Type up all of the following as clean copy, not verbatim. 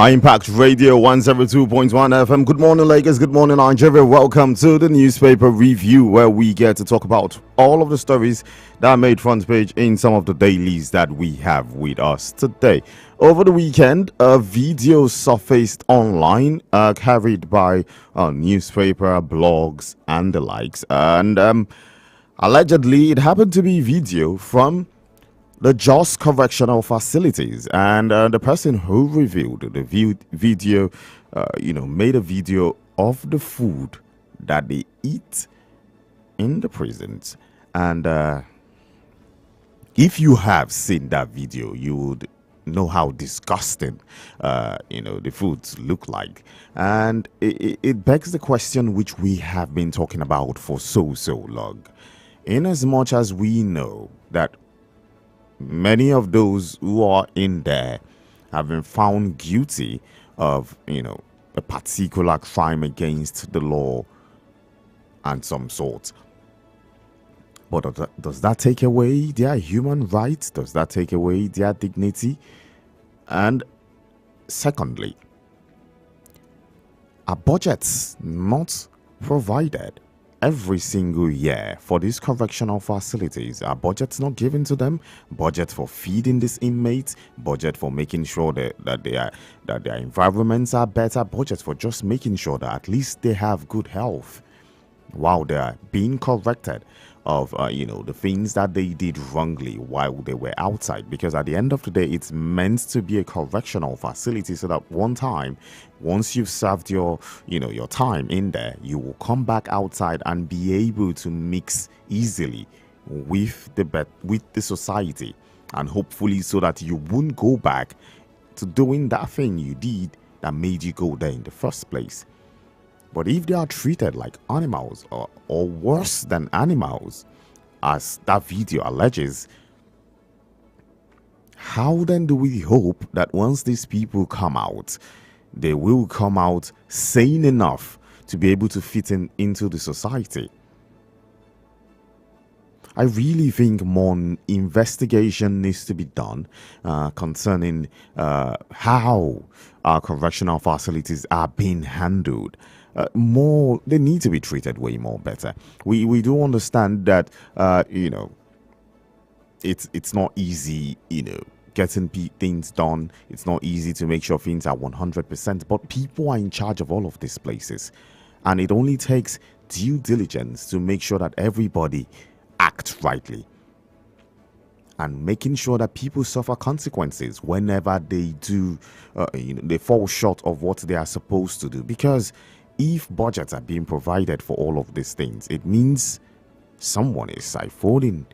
Impact Radio 102.1 FM. Good morning, Lagos. Good morning, Nigeria. Welcome to the newspaper review, where we get to talk about all of the stories that made front page in some of the dailies that we have with us today. Over the weekend, a video surfaced online, carried by newspaper, blogs, and the likes. And allegedly, it happened to be video from the Jos Correctional Facilities, and the person who reviewed the video, made a video of the food that they eat in the prisons. And if you have seen that video, you would know how disgusting, the foods look like. And it begs the question which we have been talking about for so long. In as much as we know that many of those who are in there have been found guilty of, a particular crime against the law and some sort. But does that take away their human rights? Does that take away their dignity? And secondly, are budgets not provided every single year for these correctional facilities? Are budgets not given to them? Budget for feeding these inmates, budget for making sure that their environments are better, budget for just making sure that at least they have good health while they are being corrected of the things that they did wrongly while they were outside. Because at the end of the day, it's meant to be a correctional facility, so that one time, once you've served your time in there, you will come back outside and be able to mix easily with the society, and hopefully so that you won't go back to doing that thing you did that made you go there in the first place. But if they are treated like animals, or worse than animals, as that video alleges, how then do we hope that once these people come out, they will come out sane enough to be able to fit into the society? I really think more investigation needs to be done concerning how our correctional facilities are being handled. They need to be treated way more better. We do understand that it's not easy, getting things done. It's not easy to make sure things are 100%, but people are in charge of all of these places, and it only takes due diligence to make sure that everybody acts rightly, and making sure that people suffer consequences whenever they do they fall short of what they are supposed to do. Because if budgets are being provided for all of these things, it means someone is siphoning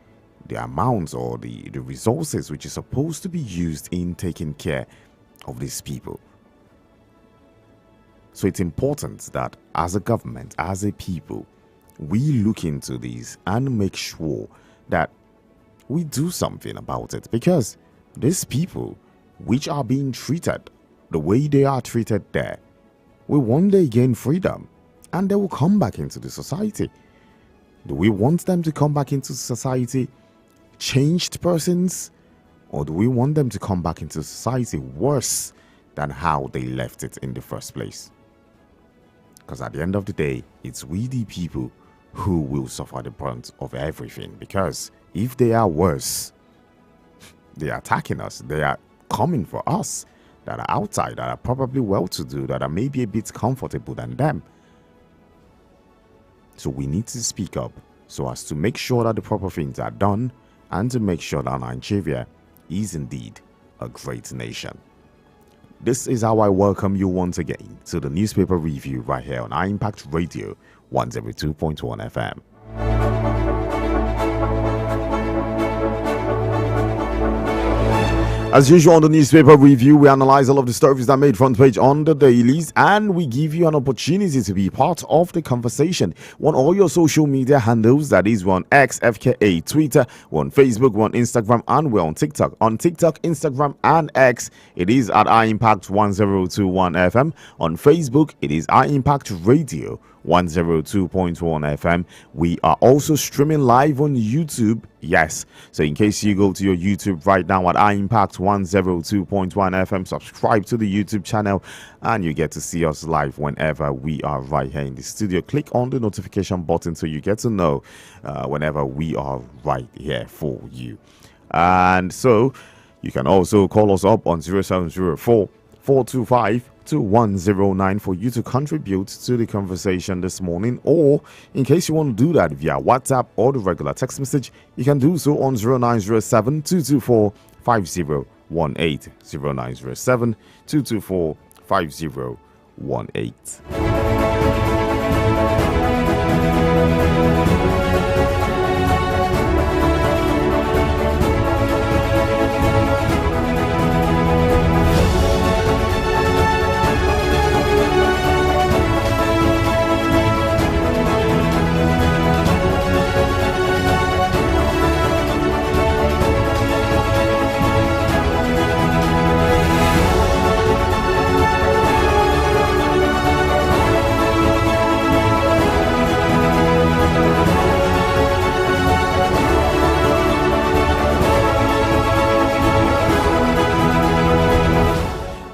the amounts or the resources which is supposed to be used in taking care of these people. So it's important that as a government, as a people, we look into these and make sure that we do something about it. Because these people which are being treated the way they are treated there will one day gain freedom, and they will come back into the society. Do we want them to come back into society changed persons, or do we want them to come back into society worse than how they left it in the first place? Because at the end of the day, it's we the people who will suffer the brunt of everything. Because if they are worse, they are attacking us, they are coming for us that are outside, that are probably well-to-do, that are maybe a bit comfortable than them. So we need to speak up so as to make sure that the proper things are done, and to make sure that Nigeria is indeed a great nation. This is how I welcome you once again to the newspaper review right here on Impact Radio 102.1 FM. As usual on the newspaper review, we analyze all of the stories that made front page on the dailies, and we give you an opportunity to be part of the conversation. We're on all your social media handles, that is, we're on X, FKA, Twitter, we're on Facebook, we're on Instagram, and we're on TikTok. On TikTok, Instagram, and X, it is at iImpact 1021 FM. On Facebook, it is iImpact Radio 102.1 FM. We are also streaming live on YouTube. Yes. So in case you go to your YouTube right now at iImpact 102.1 FM. Subscribe to the YouTube channel and you get to see us live whenever we are right here in the studio. Click on the notification button so you get to know whenever we are right here for you. And so you can also call us up on 0704 425 2109 for you to contribute to the conversation this morning. Or in case you want to do that via WhatsApp or the regular text message, you can do so on 0907 224 5018. 0907 224 5018.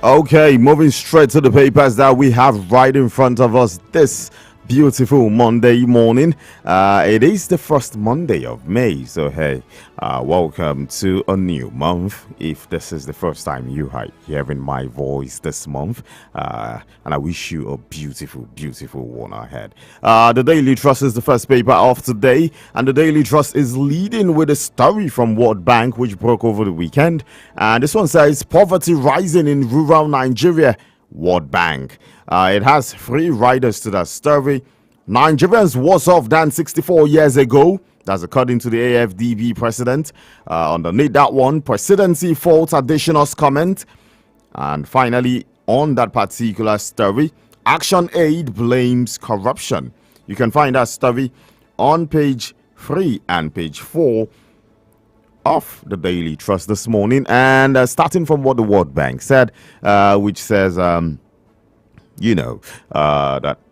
Okay, moving straight to the papers that we have right in front of us this beautiful Monday morning. It is the first Monday of May, so hey, welcome to a new month. If this is the first time you are hearing my voice this month, and I wish you a beautiful, beautiful one ahead. The Daily Trust is the first paper of today, and the Daily Trust is leading with a story from World Bank which broke over the weekend, and this one says poverty rising in rural Nigeria. World Bank. It has three riders to that story. Nigerians worse off than 64 years ago. That's according to the AFDB president. Underneath that one, presidency faults additional's comment. And finally, on that particular story, Action Aid blames corruption. You can find that story on page 3 and page 4 of the Daily Trust this morning. And starting from what the World Bank said, which says, that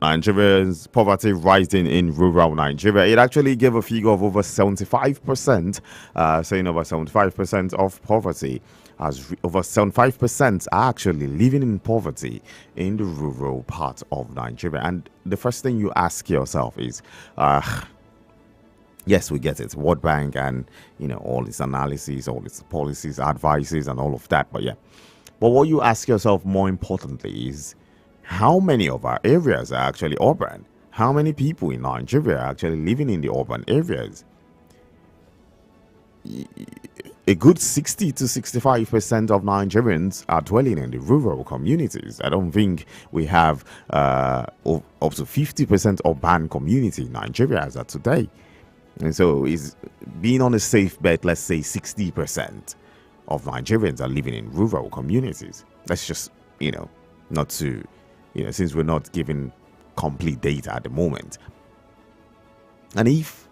Nigeria's poverty rising in rural Nigeria. It actually gave a figure of over 75%, saying over 75% of poverty, as over 75% are actually living in poverty in the rural part of Nigeria. And the first thing you ask yourself is, yes, we get it. World Bank and, all its analysis, all its policies, advices, and all of that. But what you ask yourself more importantly is, how many of our areas are actually urban? How many people in Nigeria are actually living in the urban areas? A good 60 to 65% of Nigerians are dwelling in the rural communities. I don't think we have up to 50% urban community in Nigeria as of today. And so is being on a safe bet, let's say 60% of Nigerians are living in rural communities. That's just, not to, since we're not giving complete data at the moment. And if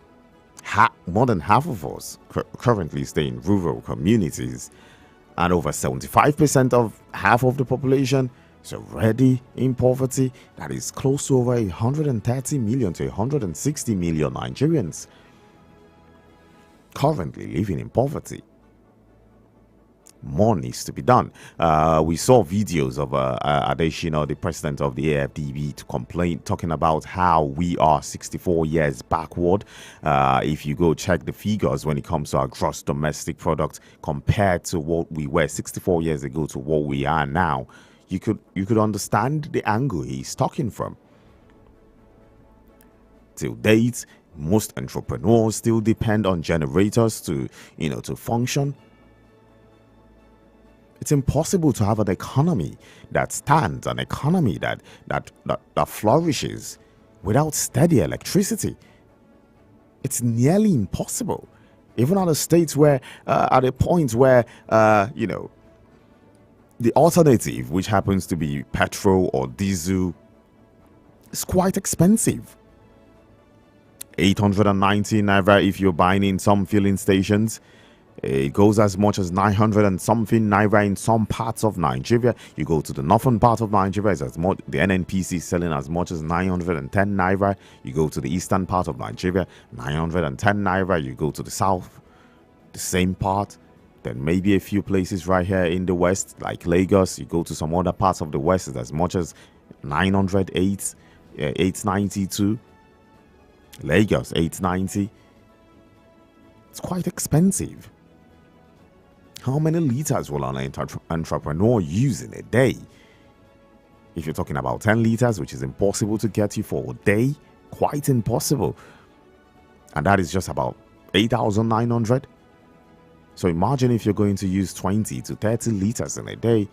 more than half of us currently stay in rural communities, and over 75% of half of the population is already in poverty, that is close to over 130 million to 160 million Nigerians currently living in poverty. More needs to be done. We saw videos of Adesina, the president of the AFDB, talking about how we are 64 years backward. If you go check the figures when it comes to our gross domestic product compared to what we were 64 years ago to what we are now, you could understand the angle he's talking from. Till date, most entrepreneurs still depend on generators to function. It's impossible to have an economy that stands, an economy that flourishes without steady electricity. It's nearly impossible. Even at a state where, at a point where, the alternative, which happens to be petrol or diesel, is quite expensive. 890 naira if you're buying in some filling stations. It goes as much as 900 and something naira in some parts of Nigeria. You go to the northern part of Nigeria, it's as much, the NNPC is selling as much as 910 naira. You go to the eastern part of Nigeria, 910 naira. You go to the south, the same part, Then maybe a few places right here in the west, like Lagos. You go to some other parts of the west, it's as much as 908, 892. Lagos 890. It's quite expensive. How many liters will an entrepreneur use in a day? If you're talking about 10 liters, which is impossible to get you for a day, quite impossible. And that is just about 8,900. So imagine if you're going to use 20 to 30 liters in a day.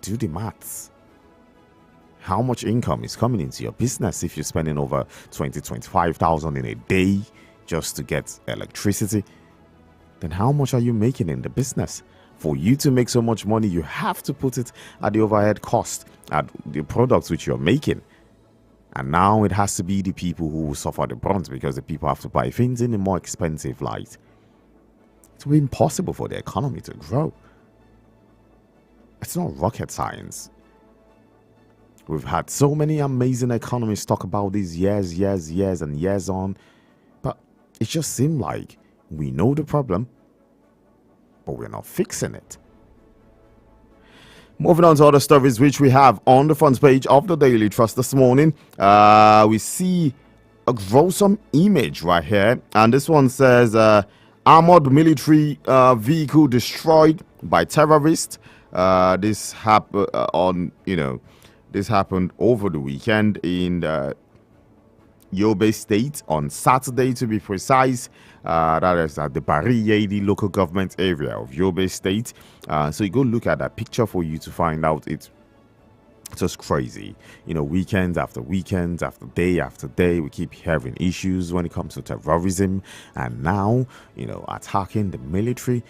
Do the maths. How much income is coming into your business if you're spending over 25,000 in a day just to get electricity? Then how much are you making in the business? For you to make so much money, you have to put it at the overhead cost, at the products which you're making. And now it has to be the people who will suffer the brunt because the people have to buy things in a more expensive light. It will be impossible for the economy to grow. It's not rocket science. We've had so many amazing economists talk about this years and years on, but it just seemed like we know the problem, but we're not fixing it. Moving on to other stories which we have on the front page of the Daily Trust this morning. We see a gruesome image right here, and this one says armored military vehicle destroyed by terrorists. This happened this happened over the weekend in Yobe State on Saturday, to be precise. That is at the Bari local government area of Yobe State. So you go look at that picture for you to find out. It's just crazy. Weekends after weekends, after day, we keep hearing issues when it comes to terrorism. And now, attacking the military,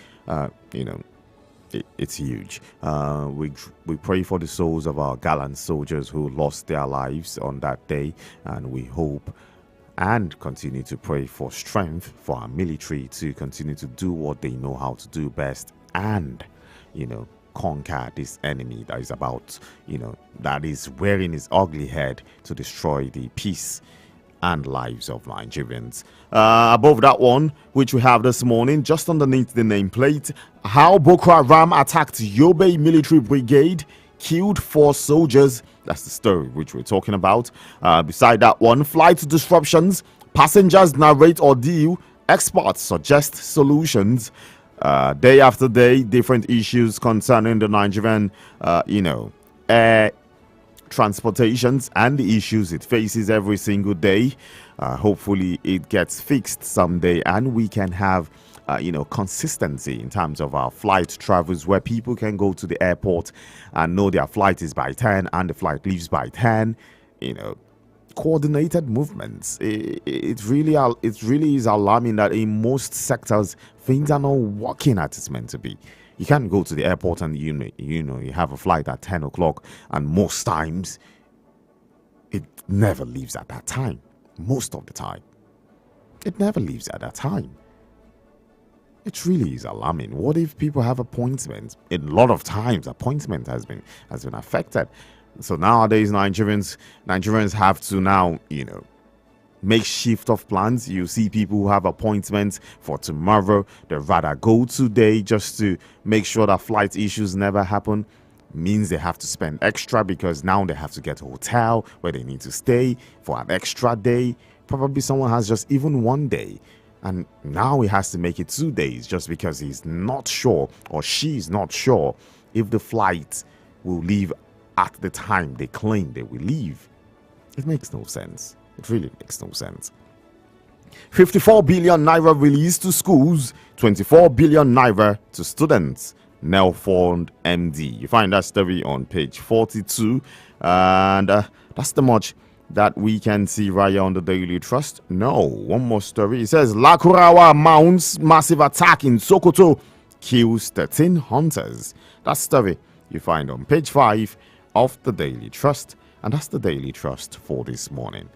it's huge. We pray for the souls of our gallant soldiers who lost their lives on that day, and we hope and continue to pray for strength for our military to continue to do what they know how to do best, and conquer this enemy that is about that is wearing his ugly head to destroy the peace and lives of Nigerians. Above that one, which we have this morning, just underneath the nameplate, how Boko Haram attacked Yobe military brigade, killed 4 soldiers. That's the story which we're talking about. Beside that one, flight disruptions, passengers narrate ordeal, experts suggest solutions. Day after day, different issues concerning the Nigerian, air transportations and the issues it faces every single day. Hopefully it gets fixed someday and we can have consistency in terms of our flight travels, where people can go to the airport and know their flight is by 10 and the flight leaves by 10. Coordinated movements. It really is alarming that in most sectors things are not working as it's meant to be. You can't go to the airport and you have a flight at 10 o'clock, and most times it never leaves at that time. Most of the time it never leaves at that time. It really is alarming. What if people have appointments? A lot of times appointment has been affected. So nowadays Nigerians have to now make shift of plans. You see people who have appointments for tomorrow, they rather go today just to make sure that flight issues never happen. Means they have to spend extra because now they have to get a hotel where they need to stay for an extra day. Probably someone has just even one day, and now he has to make it 2 days just because he's not sure, or she's not sure, if the flight will leave at the time they claim they will leave. It makes no sense. It really makes no sense. 54 billion naira released to schools, 24 billion naira to students. Nelfond MD. You find that story on page 42, and that's the much that we can see right here on the Daily Trust. No, one more story. It says Lakurawa mounts massive attack in Sokoto, kills 13 hunters. That story you find on page 5 of the Daily Trust, and that's the Daily Trust for this morning.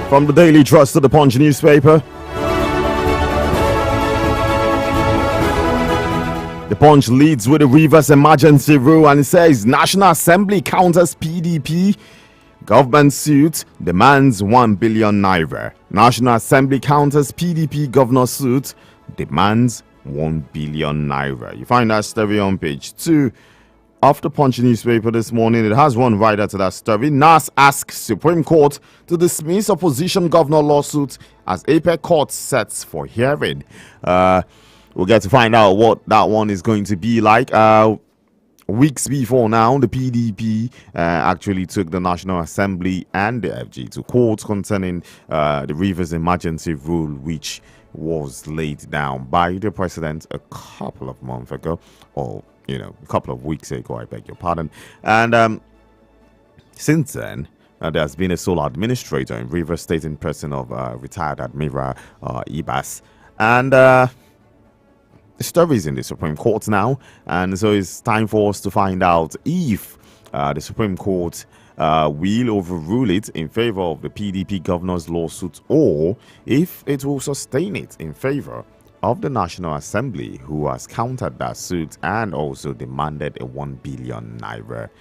From the Daily Trust to the Punch newspaper, The Punch leads with the Rivers emergency rule, and it says National Assembly counters PDP. Government suit demands 1 billion naira. National Assembly counters PDP governor suit demands 1 billion naira. You find that story on page 2 of the Punch newspaper this morning. It has one writer to that story. NAS asks Supreme Court to dismiss opposition governor lawsuit as Apex Court sets for hearing. We'll get to find out what that one is going to be like. Weeks before now, the PDP actually took the National Assembly and the FG to court concerning the Rivers emergency rule, which was laid down by the president a couple of months ago, or a couple of weeks ago, I beg your pardon. And since then, there's been a sole administrator in Rivers State in person of retired Admiral Ibas. And the story is in the Supreme Court now, and so it's time for us to find out if the Supreme Court will overrule it in favor of the PDP governor's lawsuit, or if it will sustain it in favor of the National Assembly, who has countered that suit and also demanded a 1 billion naira,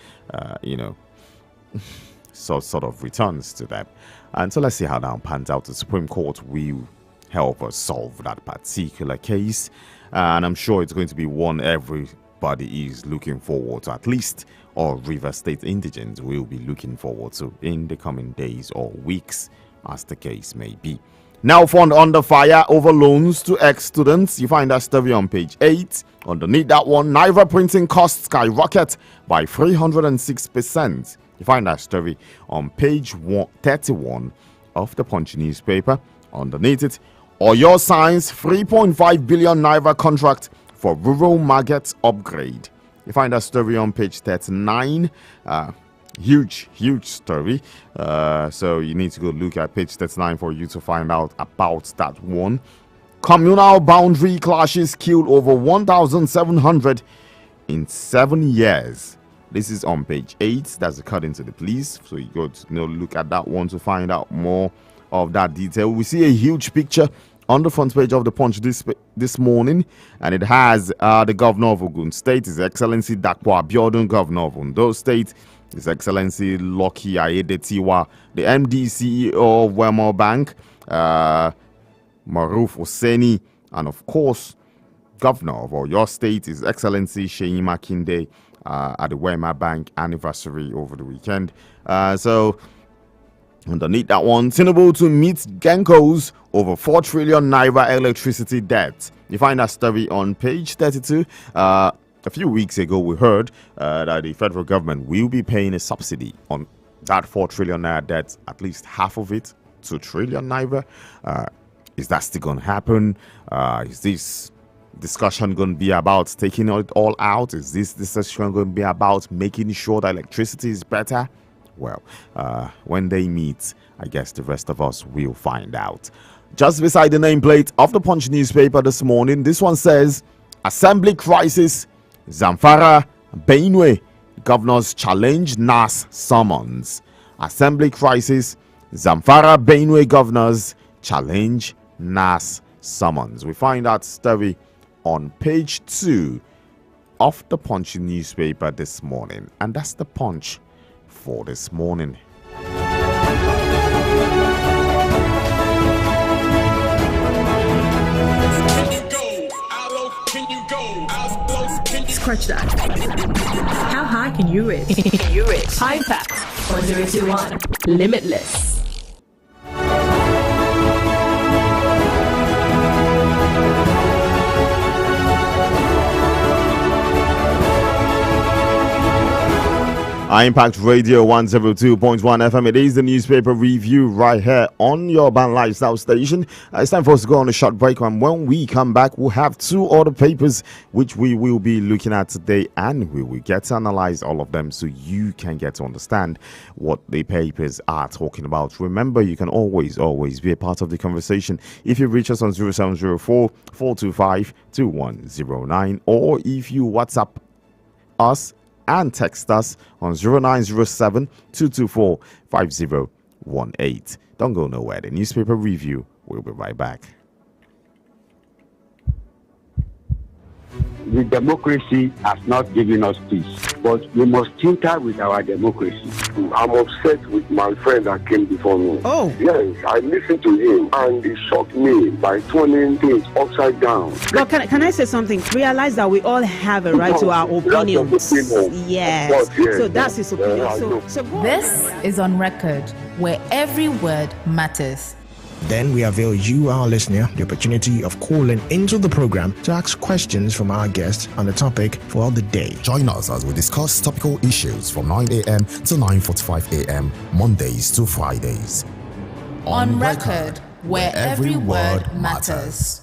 sort of returns to them. And so let's see how that pans out. The Supreme Court will help us solve that particular case, and I'm sure it's going to be one everybody is looking forward to, at least all River State indigents will be looking forward to in the coming days or weeks, as the case may be. Now, fund under fire over loans to ex-students. You find that story on page 8. Underneath that one, Naira printing costs skyrocket by 306%. You find that story on page 31 of the Punch newspaper. Underneath it, Oyo signs 3.5 billion naira contract for rural market upgrade. You find that story on page 39. Huge story. So you need to go look at page 39 for you to find out about that one. Communal boundary clashes killed over 1,700 in 7 years. This is on page 8. That's according to the police. So you go to look at that one to find out more of that detail. We see a huge picture on the front page of the Punch this morning, and it has the governor of Ogun State, His Excellency Dapo Abiodun, governor of Ondo State, His Excellency Lucky Ayedetiwa, the MD CEO of Wema Bank, Maruf Hosseini, and of course, governor of Oyo State, His Excellency Sheyi Makinde, at the Wema Bank anniversary over the weekend. So underneath that one, Tinubu to meet Genco's over 4 trillion naira electricity debt. You find that story on page 32. A few weeks ago, we heard that the federal government will be paying a subsidy on that 4 trillion naira debt, at least half of it, 2 trillion naira. Is that still going to happen? Is this discussion going to be about taking it all out? Is this discussion going to be about making sure that electricity is better? Well, when they meet, I guess the rest of us will find out. Just beside the nameplate of the Punch newspaper this morning, this one says, Assembly crisis, Zamfara, Benue, governors challenge NAS summons. Assembly crisis, Zamfara, Benue governors challenge NAS summons. We find that story on page 2 of the Punch newspaper this morning. And that's the Punch for this morning. Scratch that. How high can you reach? High impact. 1021. Limitless. Impact Radio 102.1 FM. It is the newspaper review right here on your Urban Lifestyle station. It's time for us to go on a short break, and when we come back, we'll have 2 other papers which we will be looking at today, and we will get to analyze all of them so you can get to understand what the papers are talking about. Remember, you can always be a part of the conversation if you reach us on 0704 425 2109, or if you WhatsApp us and text us on 0907 224 5018. Don't go nowhere. The newspaper review will be right back. the democracy has not given us peace, but we must tinker with our democracy. I'm upset with my friend that came before me. Oh. Yes, I listened to him and he shocked me by turning things upside down. Well, can I say something? Realize that we all have a right to our opinions. Yes. So that's his opinion. So This is On Record, where every word matters. Then we avail you, our listener, the opportunity of calling into the program to ask questions from our guests on the topic for the day. Join us as we discuss topical issues from 9 a.m. to 9:45 a.m. Mondays to Fridays. On Record, where every word matters.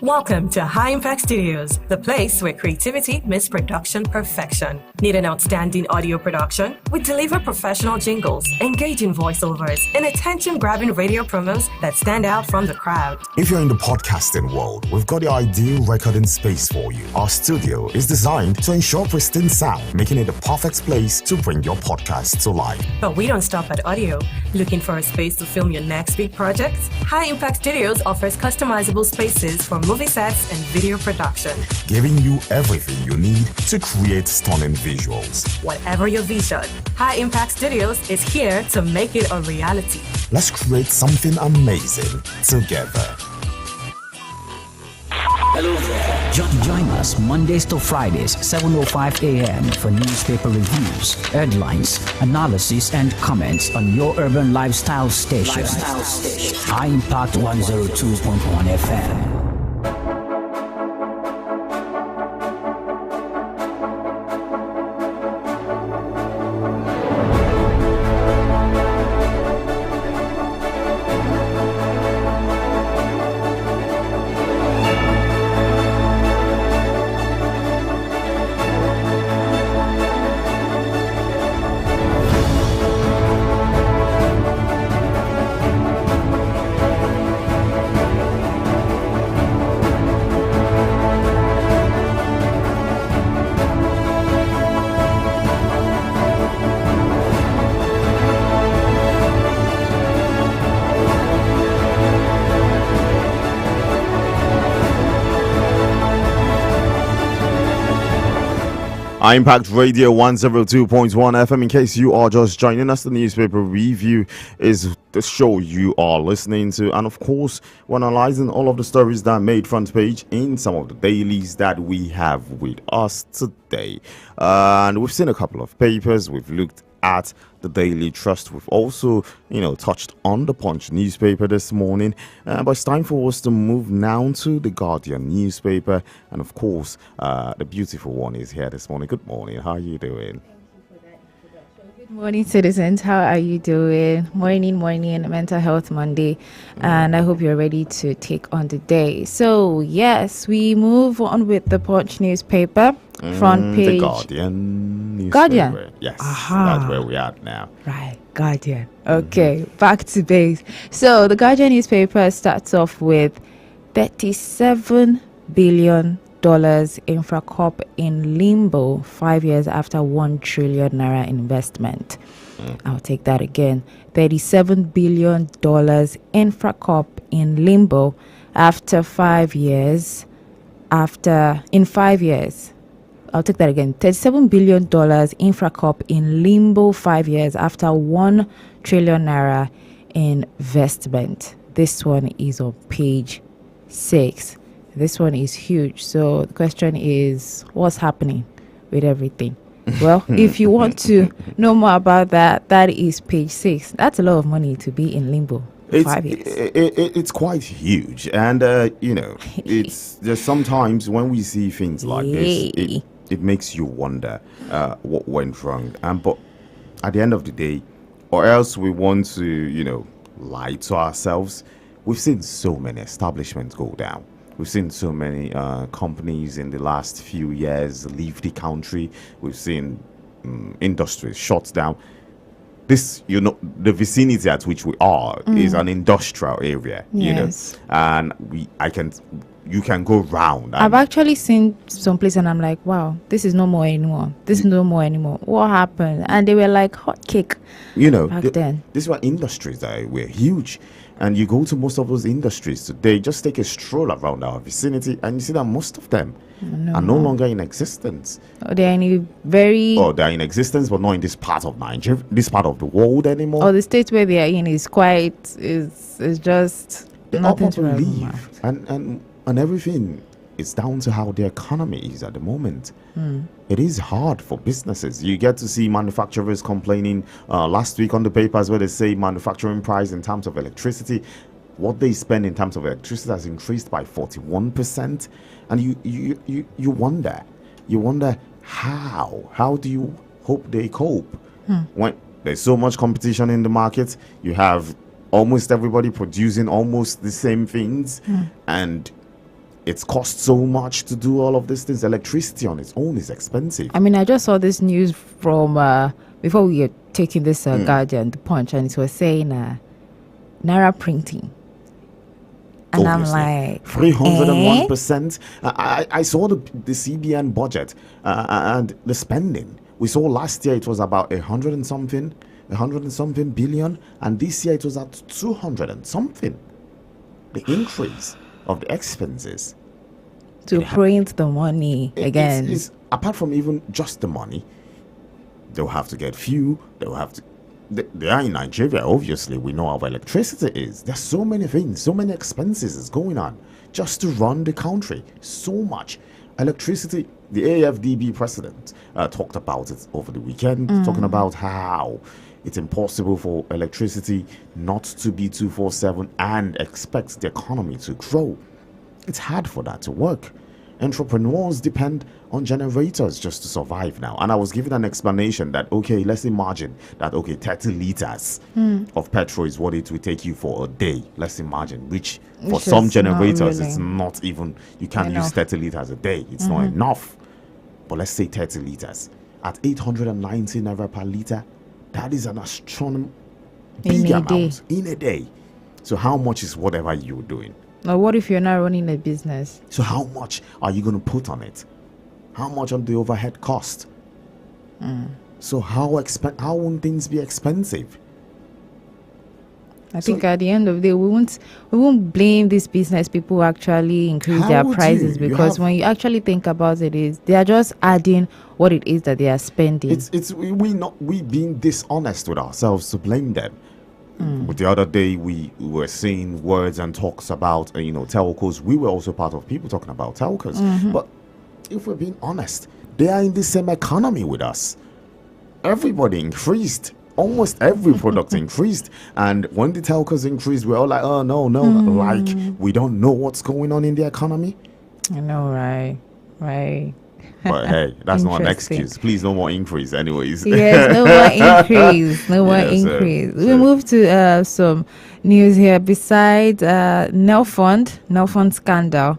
Welcome to High Impact Studios, the place where creativity meets production perfection. Need an outstanding audio production? We deliver professional jingles, engaging voiceovers, and attention-grabbing radio promos that stand out from the crowd. If you're in the podcasting world, we've got the ideal recording space for you. Our studio is designed to ensure pristine sound, making it the perfect place to bring your podcast to life. But we don't stop at audio. Looking for a space to film your next big project? High Impact Studios offers customizable spaces for movie sets and video production, giving you everything you need to create stunning visuals. Whatever your vision, High Impact Studios is here to make it a reality. Let's create something amazing together. Hello there. Join us Mondays to Fridays, 7:05 a.m. for newspaper reviews, headlines, analysis, and comments on your urban lifestyle station. High Impact 102.1 FM. Impact Radio 102.1 FM. In case you are just joining us, the newspaper review is the show you are listening to, and of course we're analyzing all of the stories that made front page in some of the dailies that we have with us today. And we've seen a couple of papers, we've looked at the Daily Trust, we've also touched on the Punch newspaper this morning, but it's time for us to move now to the Guardian newspaper, and of course the beautiful one is here this morning. Good morning, how are you doing? Good morning, citizens. How are you doing? Morning, Mental Health Monday, and I hope you're ready to take on the day. So yes, we move on with the Punch newspaper. Front page. The Guardian newspaper. Guardian? Yes, Aha. That's where we are now. Right, Guardian. Okay, back to base. So the Guardian newspaper starts off with $37 billion InfraCorp in limbo 5 years after 1 trillion naira investment. I'll take that again. $37 billion InfraCorp in limbo after 5 years. In 5 years. I'll take that again. $37 billion InfraCorp in limbo 5 years after 1 trillion naira investment. This one is on page 6. This one is huge. So the question is, what's happening with everything? Well, if you want to know more about that, that is page 6. That's a lot of money to be in limbo. 5 years. It's quite huge, and it's just sometimes when we see things like this, it makes you wonder what went wrong. But at the end of the day, or else we want to lie to ourselves. We've seen so many establishments go down. We've seen so many companies in the last few years leave the country. We've seen industries shut down. This, the vicinity at which we are is an industrial area, Yes. and you can go round. I've actually seen some place and I'm like, wow, this is no more anymore. This is no more anymore. What happened? And they were like hot cake. Back then. These were industries that were huge. And you go to most of those industries today, just take a stroll around our vicinity and you see that most of them are no longer in existence. They're in a very... they're in existence, but not in this part of Nigeria, this part of the world anymore. Or the state where they are in is quite... is just nothing to leave. And everything is down to how the economy is at the moment. It is hard for businesses. You get to see manufacturers complaining last week on the papers where they say manufacturing price in terms of electricity, what they spend in terms of electricity has increased by 41%. And you wonder how do you hope they cope when there's so much competition in the market? You have almost everybody producing almost the same things, and it's cost so much to do all of these things. Electricity on its own is expensive. I mean, I just saw this news from before we were taking this Guardian, the Punch, and it was saying Naira printing. And obviously. I'm like 301%. I saw the CBN budget and the spending. We saw last year it was about 100 and something billion, and this year it was at 200 and something. The increase of the expenses to print the money again. It's, apart from even just the money, they'll have to get fuel. They'll have to. They are in Nigeria. Obviously, we know how electricity is. There's so many things, so many expenses is going on just to run the country. So much electricity. The AFDB president talked about it over the weekend, talking about how it's impossible for electricity not to be 24/7 and expect the economy to grow. It's hard for that to work. Entrepreneurs depend on generators just to survive now. And I was given an explanation that, okay, let's imagine that, 30 liters of petrol is what it will take you for a day. Let's imagine, which for some generators, it's not even, you can't use 30 liters a day. It's not enough. But let's say 30 liters. At 890 naira per liter, that is an astronomical big amount in a day. So how much is whatever you're doing? Now, what if you're not running a business? So how much are you going to put on it? How much on the overhead cost? So how won't things be expensive? I think at the end of the day, we won't blame these business people who actually increase their prices, because when you actually think about it, they are just adding what it is that they are spending. We being dishonest with ourselves to blame them. But the other day we were seeing words and talks about telcos. We were also part of people talking about telcos. But if we're being honest, they are in the same economy with us. Everybody increased. Almost every product increased, and when the telcos increased, we're all like, oh no, like we don't know what's going on in the economy. I know, right. But hey, that's not an excuse. Please, no more increase anyways. Yes, no more increase. We move to some news here. Besides Nelfund scandal,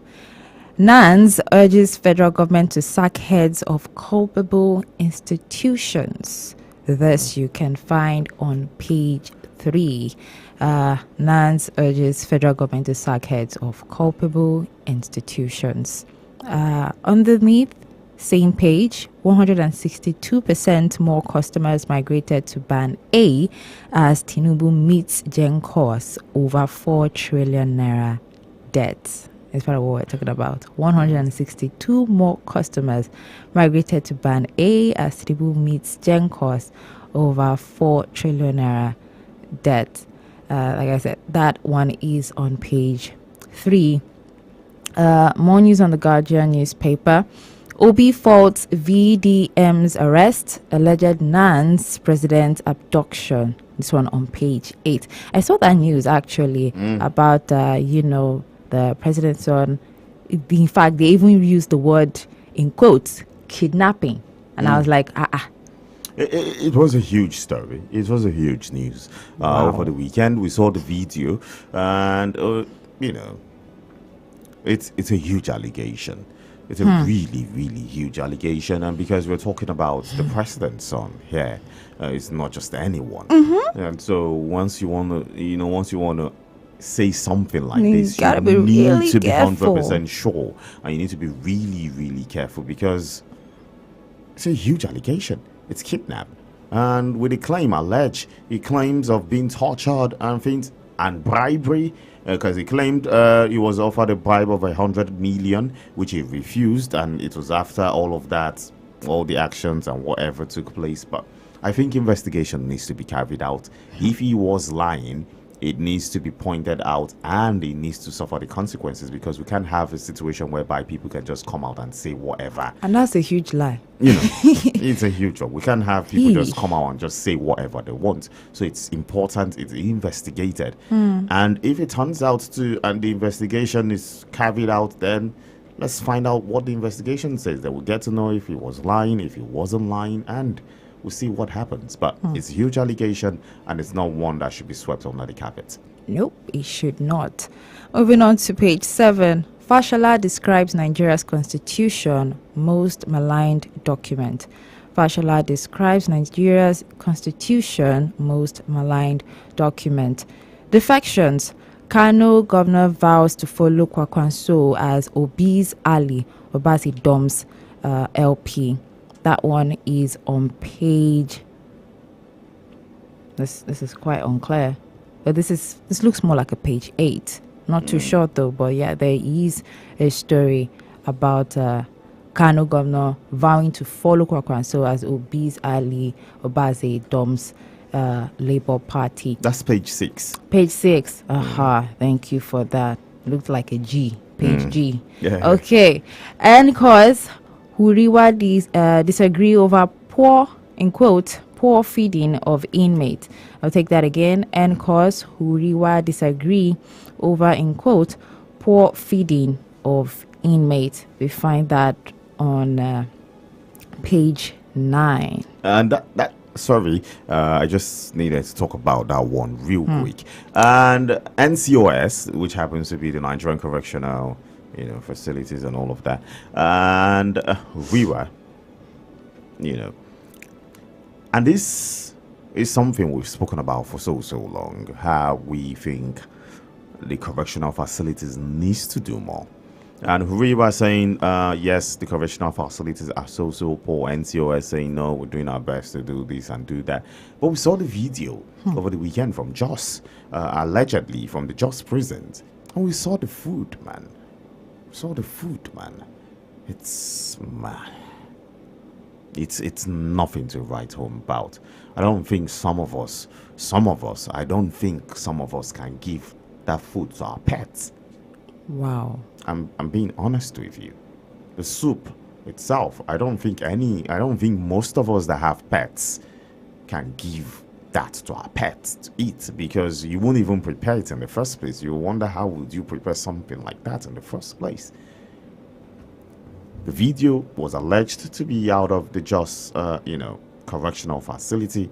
NANS urges federal government to sack heads of culpable institutions. This you can find on page 3. NANS urges federal government to sack heads of culpable institutions. Underneath, same page, 162% more customers migrated to Band A as Tinubu meets GenCos over 4 trillion naira debt. That's what we're talking about. 162 more customers migrated to Band A as Tinubu meets GenCos over 4 trillion naira debt. Like I said, that one is on page 3. More news on the Guardian newspaper. Obi faults VDM's arrest, alleged NANS president abduction. This one on page 8. I saw that news actually about the president's son. In fact, they even used the word in quotes, kidnapping. And I was like, It was a huge story. It was a huge news. Over the weekend, we saw the video, and it's a huge allegation. It's a really, really huge allegation, and because we're talking about the president's son here, it's not just anyone. And so once you want to say something like You this, gotta you be need really to be careful. 100% sure, and you need to be really, really careful, because it's a huge allegation. It's kidnap, and with the claim he claims of being tortured and things, and bribery, because he claimed he was offered a bribe of 100 million, which he refused, and it was after all of that, all the actions and whatever took place. But I think investigation needs to be carried out. If he was lying, it needs to be pointed out, and it needs to suffer the consequences, because we can't have a situation whereby people can just come out and say whatever. And that's a huge lie. You know, it's a huge job. We can't have people just come out and just say whatever they want. So it's important it's investigated. And if it turns out to, and the investigation is carried out, then let's find out what the investigation says. Then we'll get to know if he was lying, if he wasn't lying, and we'll see what happens. But it's a huge allegation, and it's not one that should be swept under the carpet. Nope, it should not. Moving on to page 7. Fashola describes Nigeria's constitution most maligned document. Fashola describes Nigeria's constitution most maligned document. Defections. Kano governor vows to follow Kwakwanso as Obi's ally, Obasi Dom's LP. That one is on page. This is quite unclear, but this looks more like a page 8. Not too short though, but yeah, there is a story about Kano governor vowing to follow Kwakwanso as Obi's ally, Obasi Dom's Labour Party. That's page 6. Page 6. Thank you for that. Looked like a G. Page G. Yeah. Okay. And cause Huriwa disagree over poor, in quote, poor feeding of inmates. I'll take that again. And cause Huriwa disagree over, in quote, poor feeding of inmates. We find that on page 9. And that sorry, I just needed to talk about that one real quick. And NCOS, which happens to be the Nigerian Correctional facilities and all of that, and RIWA, and this is something we've spoken about for so long, how we think the correctional facilities needs to do more. And RIWA saying yes, the correctional facilities are so poor. NCOS saying no, we're doing our best to do this and do that. But we saw the video over the weekend from Jos, allegedly from the Jos prisons, and we saw the food, man. It's nothing to write home about. I don't think some of us can give that food to our pets. Wow. I'm being honest with you. The soup itself, I don't think most of us that have pets can give that to our pets to eat, because you won't even prepare it in the first place. You wonder, how would you prepare something like that in the first place? The video was alleged to be out of the Jos correctional facility,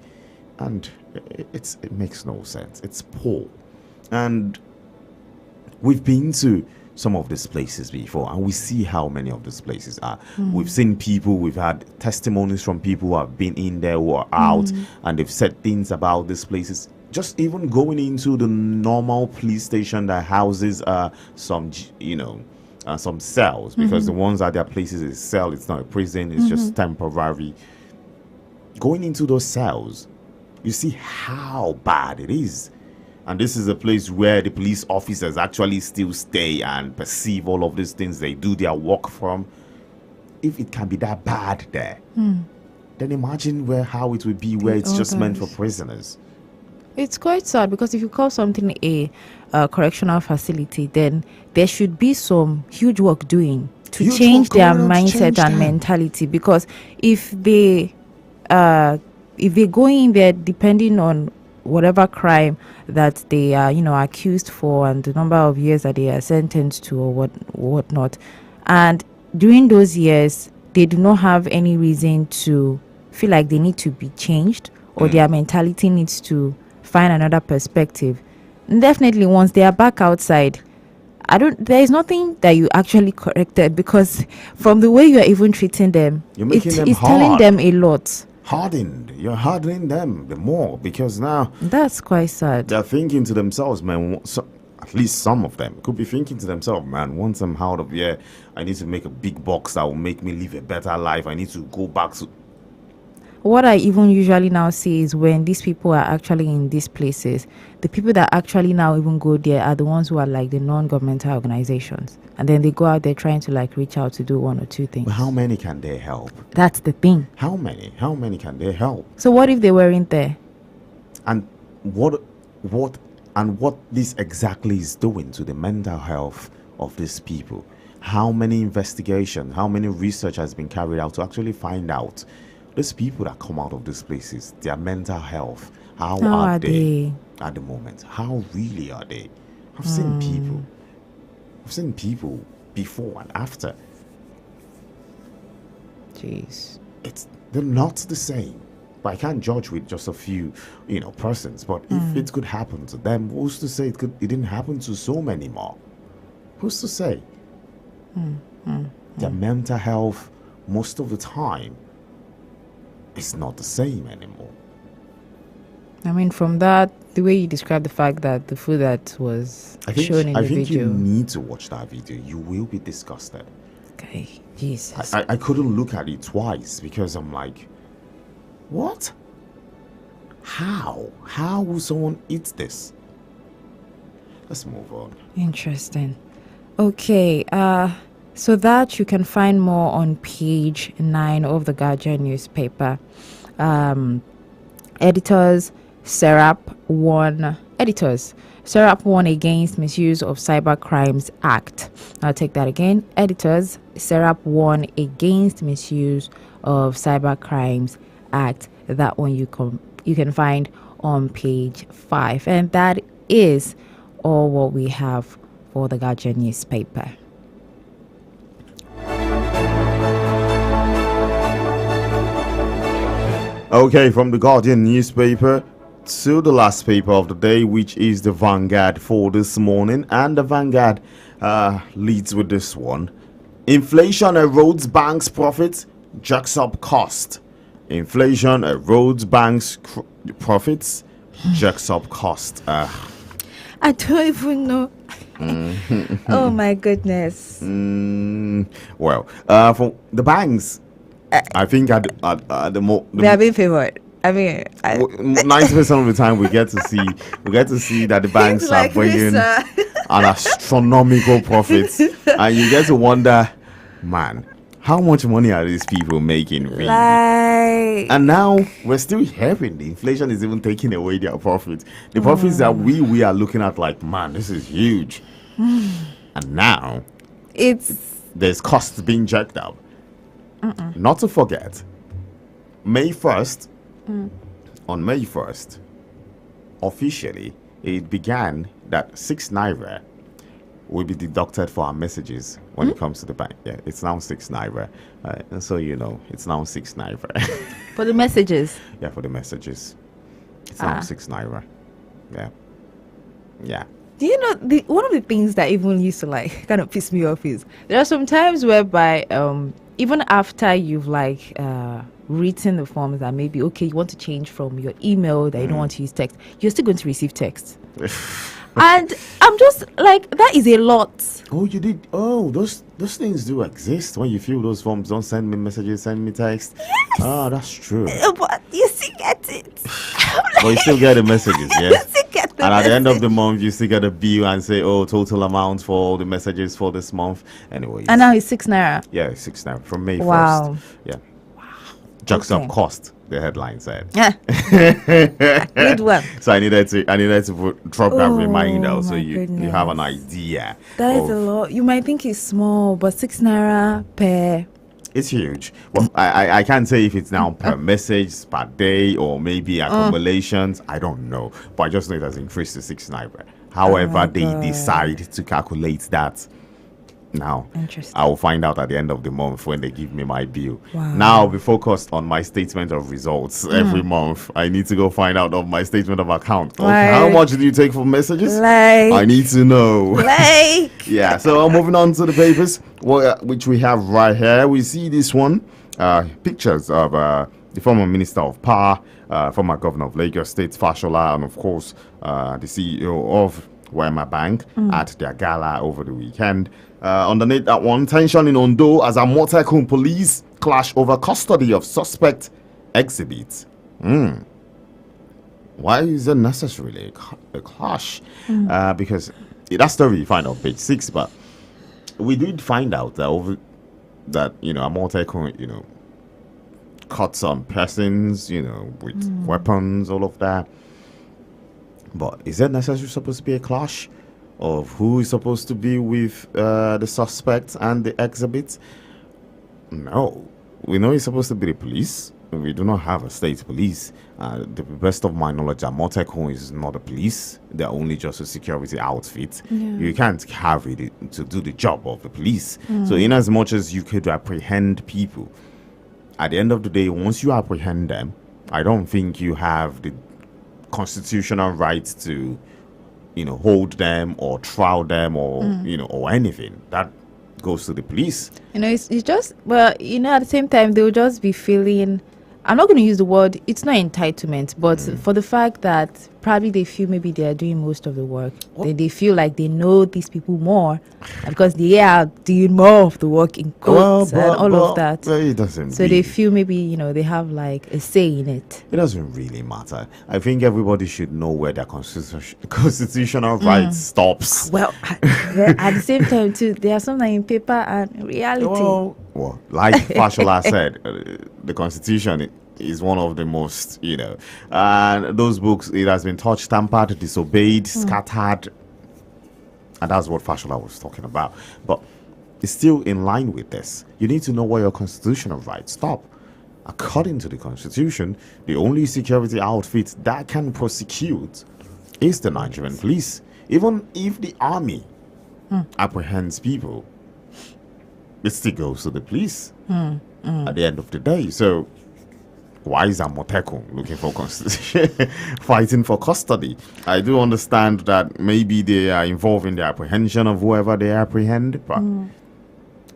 and it makes no sense. It's poor. And we've been to some of these places before, and we see how many of these places are. We've seen people, we've had testimonies from people who have been in there, who are out, and they've said things about these places. Just even going into the normal police station that houses some cells, because the ones at their places is cell, it's not a prison, it's just temporary. Going into those cells, you see how bad it is. And this is a place where the police officers actually still stay and perceive all of these things. They do their work from. If it can be that bad there, then imagine how it would be where it's just meant for prisoners. It's quite sad, because if you call something a correctional facility, then there should be some huge work doing to change their mindset and mentality. Because if they go in there depending on whatever crime that they are accused for, and the number of years that they are sentenced to, or whatnot, and during those years they do not have any reason to feel like they need to be changed, or their mentality needs to find another perspective, and definitely once they are back outside, there is nothing that you actually corrected, because from the way you are even treating them, it's telling them a lot. You're hardening them the more, because now that's quite sad. They're thinking to themselves, man, at least some of them could be thinking to themselves, man, once I'm out of here, I need to make a big box that will make me live a better life. I need to go back to. What I even usually now see is when these people are actually in these places, the people that actually now even go there are the ones who are like the non-governmental organizations. And then they go out there trying to like reach out to do one or two things. But how many can they help? That's the thing. How many? How many can they help? So what if they weren't there? And what this exactly is doing to the mental health of these people? How many investigations, how many research has been carried out to actually find out these people that come out of these places, their mental health, how are they at the moment? How really are they? I've seen people before and after. Jeez. They're not the same. But I can't judge with just a few, persons. But if it could happen to them, who's to say it didn't happen to so many more? Who's to say? Their mental health, most of the time, is not the same anymore. I mean, from that, the way you describe the fact that the food that was shown in the video. I think you need to watch that video. You will be disgusted. Okay, Jesus. I couldn't look at it twice because I'm like, what? How? How will someone eat this? Let's move on. Interesting. Okay, so that you can find more on page 9 of the Guardian newspaper. Editors, SERAP won against misuse of Cyber Crimes Act. I'll take that again. Editors, SERAP won against misuse of Cyber Crimes Act. That one you can find on page 5. And that is all what we have for the Guardian newspaper. Okay, from the Guardian newspaper to the last paper of the day, which is the Vanguard for this morning. And the Vanguard leads with this one. Inflation erodes banks' profits, jacks up cost. Inflation erodes banks' profits, jacks up cost. I don't even know. Oh my goodness. Well, for the banks, I think at the they are being favored. I mean, 90% of the time we get to see that the banks are bringing an astronomical profits, and you get to wonder, man, how much money are these people making really? And now we're still hearing the inflation is even taking away their profits. The profits that we are looking at like, man, this is huge. And now there's costs being jacked up. Not to forget, May 1st, on May 1st, officially, it began that 6 naira will be deducted for our messages when it comes to the bank. Yeah, it's now 6 naira. And so, it's now 6 naira. For the messages? Yeah, for the messages. It's now 6 naira. Yeah. Yeah. Do you know, one of the things that even used to kind of piss me off is there are some times whereby even after you've written the forms that maybe, okay, you want to change from your email that you don't want to use text, you're still going to receive text. And I'm just like, that is a lot. Oh, you did? Oh, those things do exist. When you fill those forms, don't send me messages, send me text. Yes. Oh, that's true. But you still get it. But you still get the messages, yeah? You still get the and at the end of the month, you still get a bill and say, oh, total amount for all the messages for this month. Anyway. And now it's 6 naira. Yeah, it's 6 naira from May 1st. Wow. Yeah. Jacks up cost, the headline said. Yeah. Good one. So I needed to drop that reminder so you have an idea. That is a lot. You might think it's small, but 6 naira per. It's huge. Well, I can't say if it's now per message, per day, or maybe accumulations. I don't know. But I just know it has increased to 6 naira. However, they decide to calculate that. Now, I will find out at the end of the month when they give me my bill. Wow. Now I'll be focused on my statement of results every month. I need to go find out of my statement of account. Okay, how much do you take for messages? I need to know. Yeah, so moving on to the papers, which we have right here. We see this one, pictures of the former Minister of Power, former Governor of Lagos State, Fashola, and of course, the CEO of Wema Bank at their gala over the weekend. Underneath that one, tension in Ondo as Amotekun police clash over custody of suspect exhibits. Why is it necessarily a clash? Because that story you find on page 6, but we did find out that Amotekun, caught some persons, with weapons, all of that. But is it necessarily supposed to be a clash of who is supposed to be with the suspect and the exhibit? No. We know it's supposed to be the police. We do not have a state police. The best of my knowledge, Amotekun is not a police. They're only just a security outfit. You can't have it to do the job of the police. So in as much as you could apprehend people, at the end of the day, once you apprehend them, I don't think you have the constitutional right to, hold them or trial them or, or anything. That goes to the police. It's just, at the same time, they'll just be feeling, I'm not going to use the word, it's not entitlement, but for the fact that probably they feel maybe they are doing most of the work. They feel like they know these people more because they are doing more of the work in courts and all of that. It doesn't so they feel maybe, they have like a say in it. It doesn't really matter. I think everybody should know where their constitutional rights stops. Well, at the same time too, there are some in paper and reality. Well, like Fashola said, the Constitution is one of the most, and those books, it has been touched, tampered, disobeyed, scattered, and that's what Fashola was talking about. But it's still in line with this. You need to know where your constitutional rights stop. According to the Constitution, the only security outfit that can prosecute is the Nigerian police. Even if the army apprehends people, it still goes to the police at the end of the day. So why is Amotekun looking for constitution, fighting for custody? I do understand that maybe they are involved in the apprehension of whoever they apprehend, but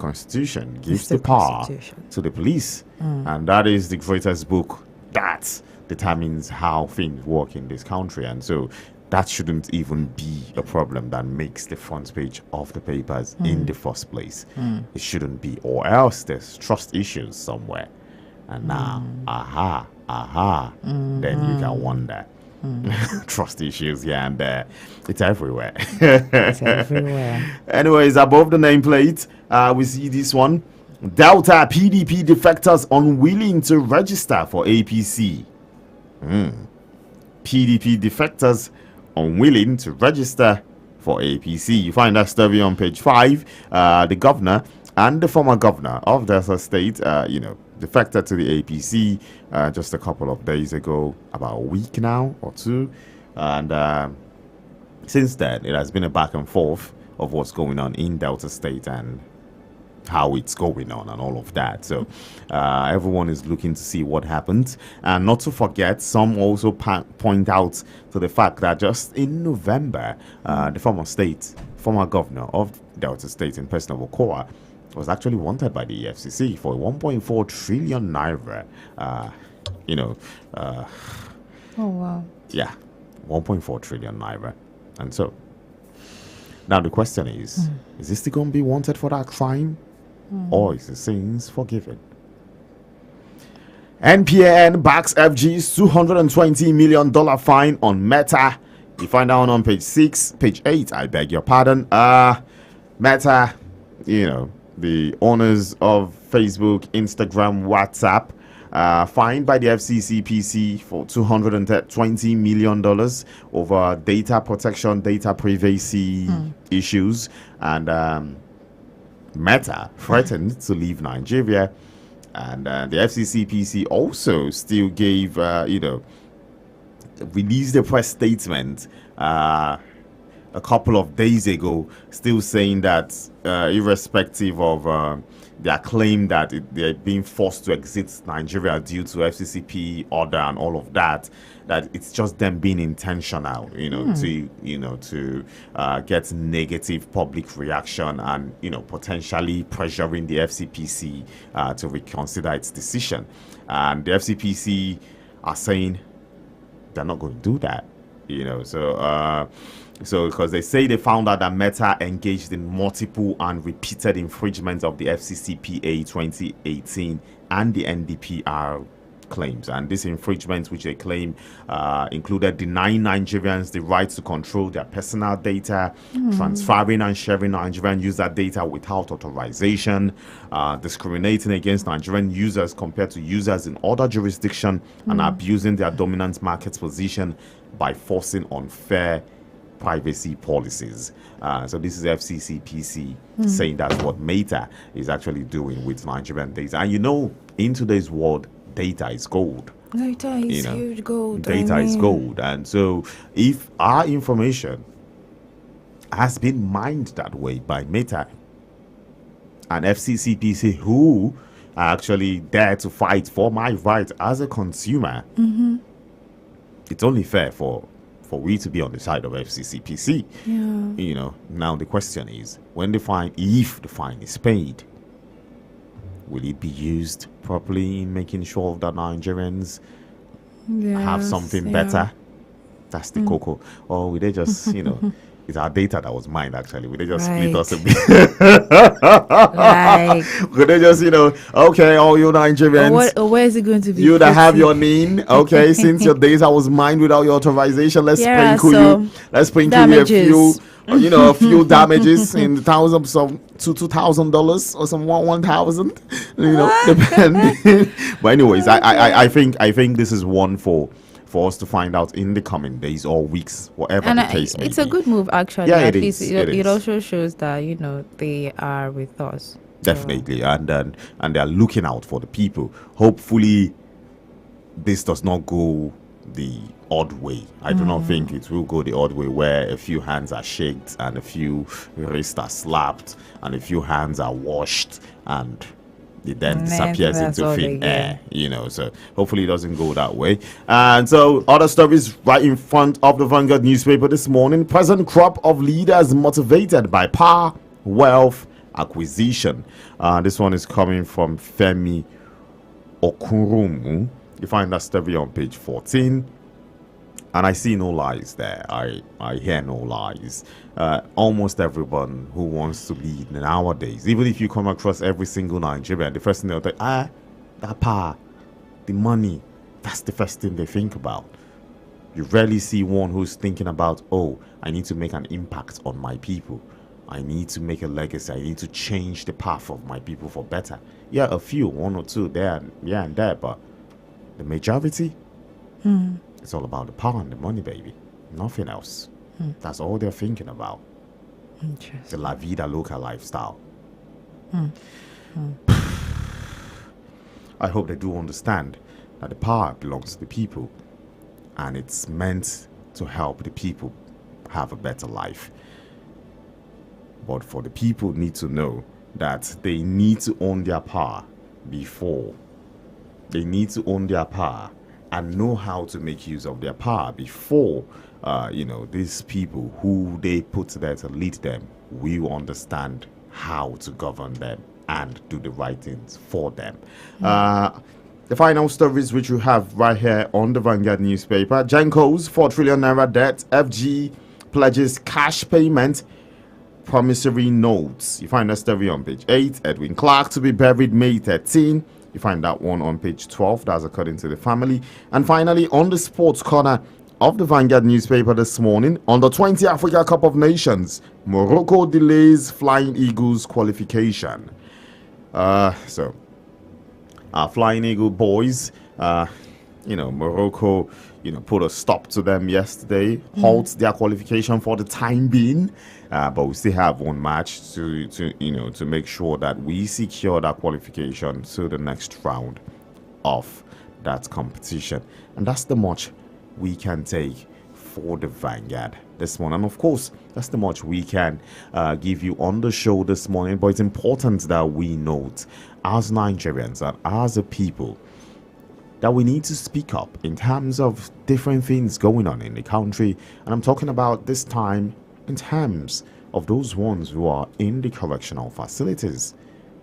Constitution gives the power to the police, and that is the greatest book that determines how things work in this country. And so that shouldn't even be a problem that makes the front page of the papers in the first place. It shouldn't be, or else there's trust issues somewhere. And now, then you can wonder. Trust issues here and there. It's everywhere. It's everywhere. Anyways, above the nameplate, we see this one. Delta PDP defectors unwilling to register for APC. PDP defectors unwilling to register for APC. You find that story on page 5. The governor and the former governor of Delta State, defected to the APC just a couple of days ago, about a week now or two. And since then, it has been a back and forth of what's going on in Delta State and how it's going on and all of that. So everyone is looking to see what happens. And not to forget, some also point out to the fact that just in November, the former governor of Delta State in person of Okowa was actually wanted by the EFCC for 1.4 trillion naira. Oh, wow. Yeah, 1.4 trillion naira. And so, now the question is this still going to be wanted for that crime? Or is the sins forgiven? NPN backs FG's $220 million fine on Meta. You find that one on page 8, I beg your pardon. Meta, the owners of Facebook, Instagram, WhatsApp, fined by the FCCPC for $220 million over data protection, data privacy issues. And Meta threatened to leave Nigeria. And the FCCPC also still gave, released a press statement a couple of days ago, still saying that irrespective of their claim that they're being forced to exit Nigeria due to FCCP order and all of that, that it's just them being intentional, to get negative public reaction and, potentially pressuring the FCPC to reconsider its decision. And the FCPC are saying they're not going to do that. So because they say they found out that Meta engaged in multiple and repeated infringements of the FCCPA 2018 and the NDPR claims, and these infringements, which they claim included denying Nigerians the right to control their personal data, transferring and sharing Nigerian user data without authorization, discriminating against Nigerian users compared to users in other jurisdictions, and abusing their dominant market position by forcing unfair privacy policies. So this is FCCPC saying that's what Meta is actually doing with Nigerian data. And in today's world, data is gold. Data is huge gold. Data is gold. And so if our information has been mined that way by Meta and FCCPC, who are actually there to fight for my right as a consumer, it's only fair for we to be on the side of FCCPC. Now the question is, if the fine is paid, will it be used properly in making sure that Nigerians have something better? That's the cocoa. Or will they just, it's our data that was mined actually. Will they just split us a bit? Will they just, okay, all you Nigerians. Where is it going to be? You that have your name, okay, since your data was mined without your authorization, let's sprinkle you. Let's sprinkle you a few damages in the thousands to $2,000 or some $1,000, depending. But anyways, I think this is one for us to find out in the coming days or weeks, whatever the case may be. It's a good move, actually. Yeah, At it least is. it also shows that they are with us. Definitely, and they're looking out for the people. Hopefully, this does not go the odd way. I do not think it will go the odd way, where a few hands are shaked and a few wrists are slapped and a few hands are washed and it then disappears into thin air, so hopefully it doesn't go that way. And so other stories right in front of the Vanguard newspaper this morning: present crop of leaders motivated by power, wealth, acquisition. This one is coming from Femi Okurumu. You find that story on page 14. And I see no lies there. I hear no lies. Almost everyone who wants to lead nowadays, even if you come across every single Nigerian, the first thing they'll think, that power, the money, that's the first thing they think about. You rarely see one who's thinking about, I need to make an impact on my people. I need to make a legacy. I need to change the path of my people for better. Yeah, a few, one or two there, and there, but the majority, it's all about the power and the money, baby. Nothing else. That's all they're thinking about. The La Vida Loca lifestyle. I hope they do understand that the power belongs to the people and it's meant to help the people have a better life. But for the people need to know that they need to own their power before. They need to own their power and know how to make use of their power before, these people who they put there to lead them will understand how to govern them and do the right things for them. The final stories which you have right here on the Vanguard newspaper: Genco's 4 trillion naira debt, FG pledges cash payment, promissory notes. You find that story on page 8. Edwin Clark to be buried May 13. You find that one on page 12. That's according to the family. And finally, on the sports corner of the Vanguard newspaper this morning, on the 20 Africa Cup of Nations, Morocco delays Flying Eagles qualification. So our Flying Eagle boys, Morocco, put a stop to them yesterday, halt their qualification for the time being. But we still have one match to make sure that we secure that qualification to the next round of that competition. And that's the much we can take for the Vanguard this morning. And of course, that's the much we can give you on the show this morning. But it's important that we note, as Nigerians and as a people, that we need to speak up in terms of different things going on in the country. And I'm talking about this time in terms of those ones who are in the correctional facilities.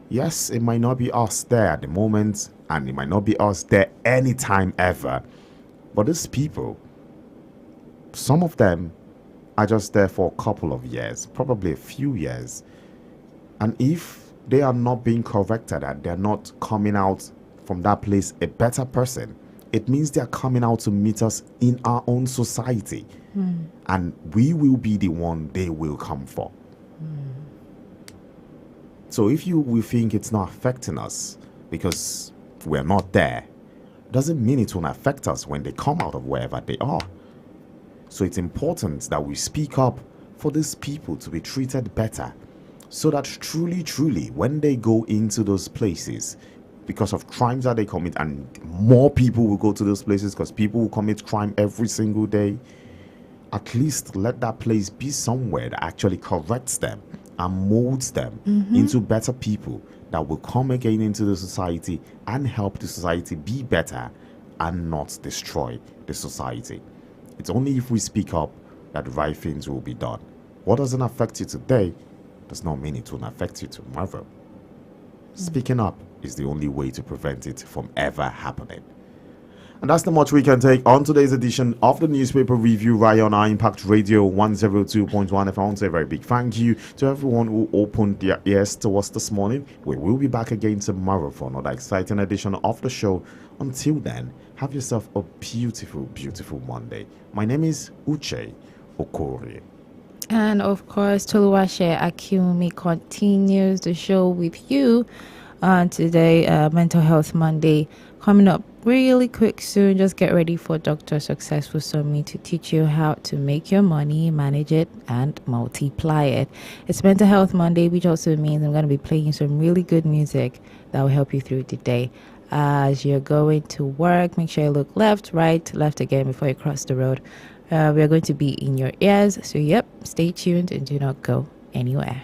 Yes, it might not be us there at the moment, and it might not be us there anytime ever, but these people, Some of them are just there for a couple of years, probably a few years. And if they are not being corrected and they're not coming out from that place a better person, it means they're coming out to meet us in our own society. And we will be the one they will come for. So if you will think it's not affecting us because we're not there, doesn't mean it won't affect us when they come out of wherever they are. So it's important that we speak up for these people to be treated better, so that truly, when they go into those places, because of crimes that they commit, and more people will go to those places because people will commit crime every single day, at least let that place be somewhere that actually corrects them and molds them into better people that will come again into the society and help the society be better and not destroy the society. It's only if we speak up that the right things will be done. What doesn't affect you today does not mean it won't affect you tomorrow. Speaking up is the only way to prevent it from ever happening. And that's the much we can take on today's edition of the newspaper review right on our Impact Radio 102.1 FM. I want to say a very big thank you to everyone who opened their ears to us this morning. We will be back again tomorrow for another exciting edition of the show. Until then, have yourself a beautiful, beautiful Monday. My name is Uche Okori. And of course, Toluwase Akiumi continues the show with you on today, Mental Health Monday. Coming up really quick soon. Just get ready for Dr. Successful Summit to teach you how to make your money, manage it, and multiply it. It's Mental Health Monday, which also means I'm going to be playing some really good music that will help you through the day. As you're going to work, make sure you look left, right, left again before you cross the road. We are going to be in your ears. So, stay tuned and do not go anywhere.